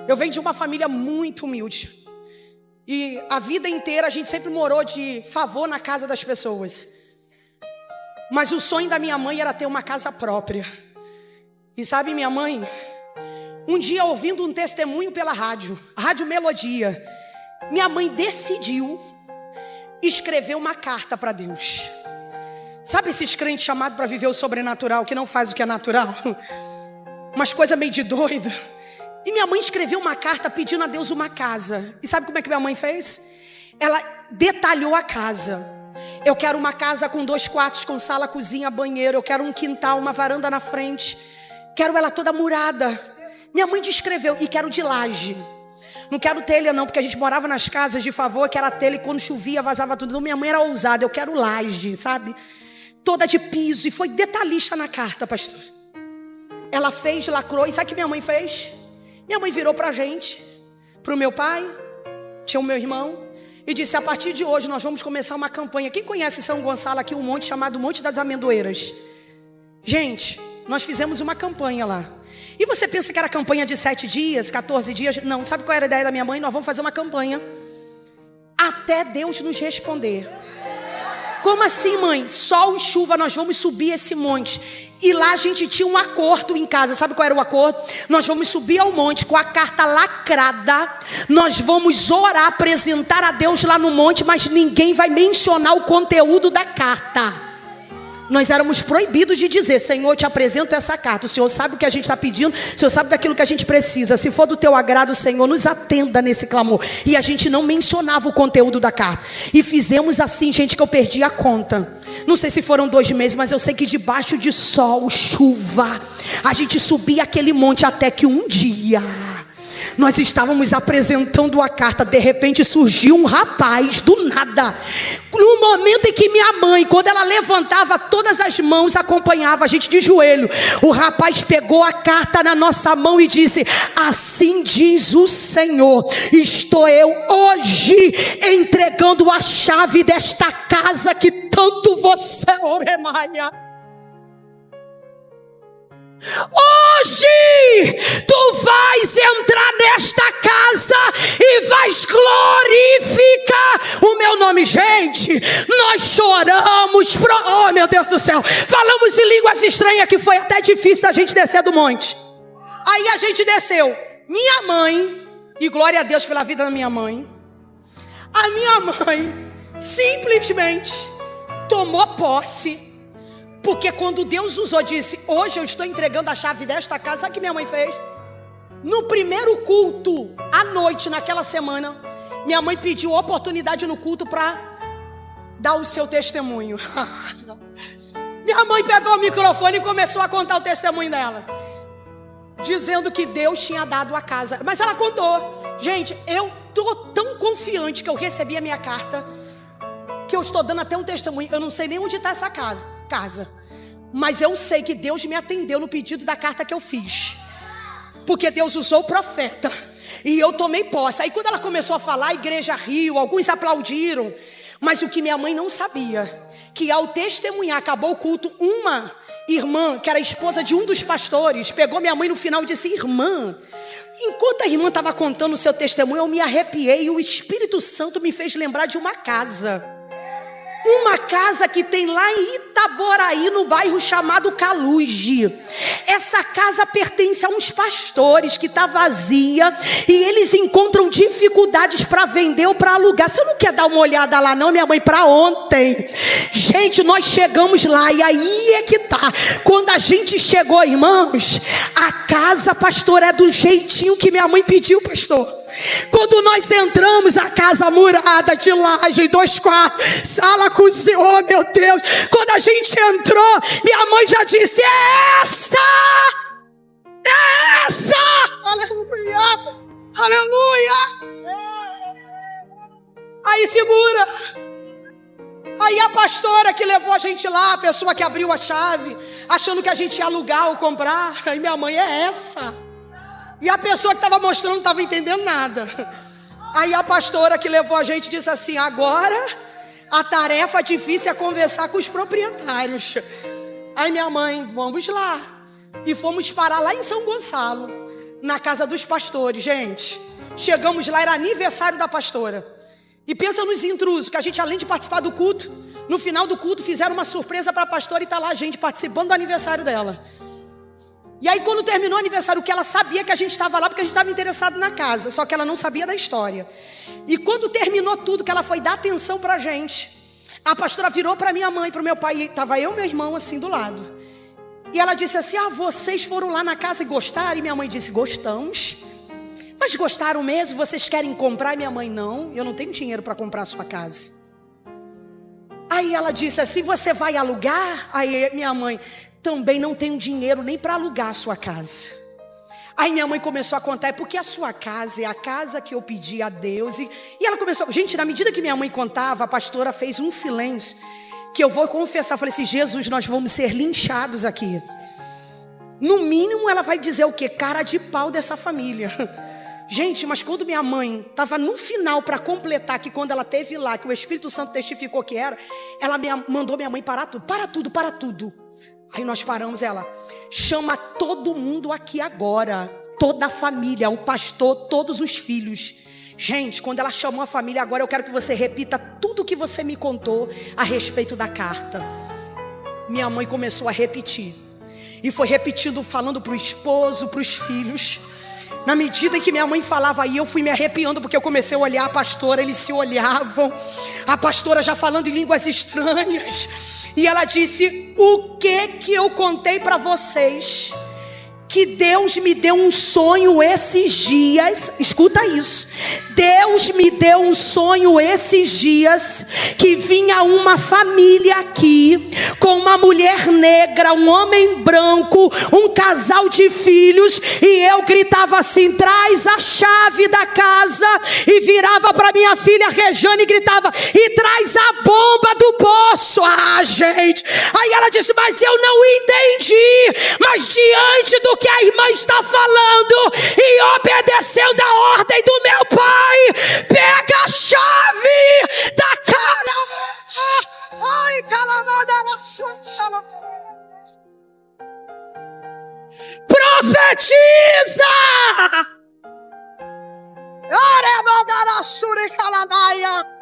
Eu venho de uma família muito humilde. E a vida inteira a gente sempre morou de favor na casa das pessoas. Mas o sonho da minha mãe era ter uma casa própria. E sabe, minha mãe, um dia ouvindo um testemunho pela rádio, a Rádio Melodia, minha mãe decidiu escrever uma carta para Deus. Sabe esses crentes chamados para viver o sobrenatural, que não faz o que é natural? Umas coisas meio de doido. E minha mãe escreveu uma carta pedindo a Deus uma casa. E sabe como é que minha mãe fez? Ela detalhou a casa. Eu quero uma casa com 2 quartos, com sala, cozinha, banheiro. Eu quero um quintal, uma varanda na frente. Quero ela toda murada. Minha mãe descreveu. E quero de laje. Não quero telha não, porque a gente morava nas casas de favor, que era telha, e quando chovia vazava tudo. Então minha mãe era ousada. Eu quero laje, sabe? Toda de piso. E foi detalhista na carta, pastor. Ela fez, lacrou. E sabe o que minha mãe fez? Minha mãe virou pra gente, pro meu pai, tinha o meu irmão, e disse: a partir de hoje nós vamos começar uma campanha. Quem conhece São Gonçalo aqui, um monte chamado Monte das Amendoeiras? Gente, nós fizemos uma campanha lá. E você pensa que era campanha de 7 dias, 14 dias? Não, sabe qual era a ideia da minha mãe? Nós vamos fazer uma campanha até Deus nos responder. Como assim, mãe? Sol e chuva, nós vamos subir esse monte. E lá a gente tinha um acordo em casa. Sabe qual era o acordo? Nós vamos subir ao monte com a carta lacrada. Nós vamos orar, apresentar a Deus lá no monte, mas ninguém vai mencionar o conteúdo da carta. Nós éramos proibidos de dizer: Senhor, eu te apresento essa carta. O Senhor sabe o que a gente está pedindo. O Senhor sabe daquilo que a gente precisa. Se for do teu agrado, Senhor, nos atenda nesse clamor. E a gente não mencionava o conteúdo da carta. E fizemos assim, gente, que eu perdi a conta. Não sei se foram 2 meses, mas eu sei que debaixo de sol, chuva, a gente subia aquele monte até que um dia nós estávamos apresentando a carta. De repente surgiu um rapaz do nada. No momento em que minha mãe, quando ela levantava todas as mãos, acompanhava a gente de joelho, o rapaz pegou a carta na nossa mão e disse: assim diz o Senhor, estou eu hoje entregando a chave desta casa que tanto você oremaia. Hoje tu vais entrar nesta casa e vais glorificar o meu nome. Gente, nós choramos, oh meu Deus do céu, falamos em línguas estranhas, que foi até difícil da gente descer do monte. Aí a gente desceu. Minha mãe, e glória a Deus pela vida da minha mãe, a minha mãe simplesmente tomou posse. Porque quando Deus usou, disse: hoje eu estou entregando a chave desta casa. Sabe o que minha mãe fez? No primeiro culto, à noite, naquela semana, minha mãe pediu oportunidade no culto para dar o seu testemunho. Minha mãe pegou o microfone e começou a contar o testemunho dela, dizendo que Deus tinha dado a casa. Mas ela contou. Gente, eu estou tão confiante que eu recebi a minha carta, que eu estou dando até um testemunho. Eu não sei nem onde está essa casa, mas eu sei que Deus me atendeu no pedido da carta que eu fiz, porque Deus usou o profeta e eu tomei posse. Aí quando ela começou a falar, a igreja riu, alguns aplaudiram. Mas o que minha mãe não sabia, que ao testemunhar, acabou o culto, uma irmã, que era esposa de um dos pastores, pegou minha mãe no final e disse: irmã, enquanto a irmã estava contando o seu testemunho, eu me arrepiei e o Espírito Santo me fez lembrar de uma casa. Uma casa que tem lá em Itaboraí, no bairro chamado Caluge. Essa casa pertence a uns pastores que está vazia e eles encontram dificuldades para vender ou para alugar. Você não quer dar uma olhada lá não, minha mãe? Para ontem. Gente, nós chegamos lá e aí é que tá. Quando a gente chegou, irmãos, a casa, pastor, é do jeitinho que minha mãe pediu, pastor. Quando nós entramos, a casa murada de laje, 2 quartos, sala, cozinha, oh meu Deus. Quando a gente entrou, minha mãe já disse: é essa! É essa! Aleluia! Aleluia! Aí segura. Aí a pastora que levou a gente lá, a pessoa que abriu a chave, achando que a gente ia alugar ou comprar. Aí minha mãe: é essa. E a pessoa que estava mostrando não estava entendendo nada. Aí a pastora que levou a gente disse assim: agora a tarefa difícil é conversar com os proprietários. Aí minha mãe: vamos lá. E fomos parar lá em São Gonçalo. na casa dos pastores, gente. Chegamos lá, era aniversário da pastora. E pensa nos intrusos, que a gente, além de participar do culto, no final do culto fizeram uma surpresa para a pastora e está lá a gente participando do aniversário dela. E aí quando terminou o aniversário, que ela sabia que a gente estava lá, porque a gente estava interessado na casa, só que ela não sabia da história. E quando terminou tudo, que ela foi dar atenção para a gente, a pastora virou para minha mãe, para o meu pai, estava eu e meu irmão assim do lado. E ela disse assim: vocês foram lá na casa e gostaram? E minha mãe disse: gostamos. Mas gostaram mesmo? Vocês querem comprar? E minha mãe: não, eu não tenho dinheiro para comprar a sua casa. Aí ela disse assim: você vai alugar? Aí minha mãe: também não tenho dinheiro nem para alugar a sua casa. Aí minha mãe começou a contar: é porque a sua casa é a casa que eu pedi a Deus. E ela começou, gente, na medida que minha mãe contava, a pastora fez um silêncio, que eu vou confessar, eu falei assim: Jesus, nós vamos ser linchados aqui. No mínimo ela vai dizer o quê? Cara de pau dessa família. Gente, mas quando minha mãe estava no final para completar, que quando ela teve lá, que o Espírito Santo testificou que era, ela mandou minha mãe parar tudo. Para tudo, para tudo. Aí nós paramos, ela: chama todo mundo aqui agora, toda a família, o pastor, todos os filhos. Gente, quando ela chamou a família, agora eu quero que você repita tudo que você me contou a respeito da carta. Minha mãe começou a repetir. E foi repetindo, falando para o esposo, para os filhos. Na medida em que minha mãe falava aí, eu fui me arrepiando, porque eu comecei a olhar a pastora, eles se olhavam. A pastora já falando em línguas estranhas. E ela disse: o que eu contei para vocês? Que Deus me deu um sonho esses dias. Escuta isso. Deus me deu um sonho esses dias, que vinha uma família aqui, com uma mulher negra, um homem branco, um casal de filhos, e eu gritava assim: traz a chave da casa, e virava para minha filha Rejane e gritava: e traz a bomba do poço. Gente, aí ela disse: mas eu não entendi. Mas diante do que a irmã está falando, e obedecendo a ordem do meu pai, pega a chave da cara. Ai, calamada. Profetiza. Aremadara suri calamaia.